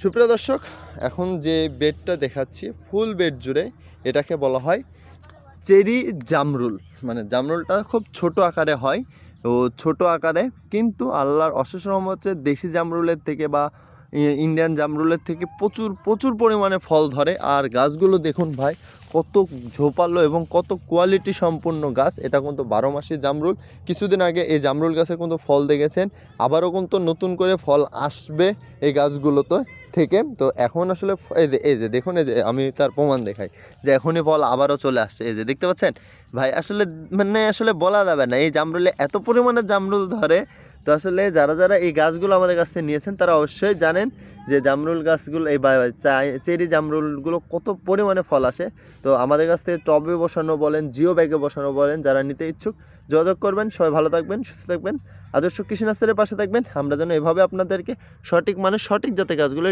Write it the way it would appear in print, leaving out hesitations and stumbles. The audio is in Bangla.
সুপ্রিয় দর্শক, এখন যে বেডটা দেখাচ্ছি ফুল বেড জুড়ে এটাকে বলা হয় চেরি জামরুল। মানে জামরুলটা খুব ছোট আকারে হয়, তো ছোট আকারে কিন্তু আল্লাহর অশেষ রহমতে দেশি জামরুলের থেকে বা ইন্ডিয়ান জামরুলের থেকে প্রচুর প্রচুর পরিমাণে ফল ধরে। আর গাছগুলো দেখুন ভাই, কত ঝোপালো এবং কত কোয়ালিটি সম্পূর্ণ গাছ। এটা কিন্তু 12 মাসি জামরুল। কিছুদিন আগে এই জামরুল গাছে কিন্তু ফল দেখেছেন, আবারও কিন্তু নতুন করে ফল আসবে এই গাছগুলোতে থেকে। তো এখন আসলে এই যে দেখুন, এই যে আমি তার প্রমাণ দেখাই যে এখনই ফল আবারও চলে আসছে। এই যে দেখতে পাচ্ছেন ভাই, আসলে বলা যাবে না এই জামরুলে এত পরিমাণে জামরুল ধরে। তো আসলে যারা যারা এই গাছগুলো আমাদের কাছ থেকে নিয়েছেন তারা অবশ্যই জানেন যে জামরুল গাছগুলো এই চেরি জামরুলগুলো কত পরিমাণে ফল আসে। তো আমাদের কাছ থেকে টবে বসানো বলেন, জিও ব্যাগে বসানো বলেন, যারা নিতে ইচ্ছুক যোগাযোগ করবেন। সবাই ভালো থাকবেন, সুস্থ থাকবেন, আদর্শ কৃষি নার্সারির পাশে থাকবেন। আমরা যেন এভাবে আপনাদেরকে সঠিক জাতের গাছগুলো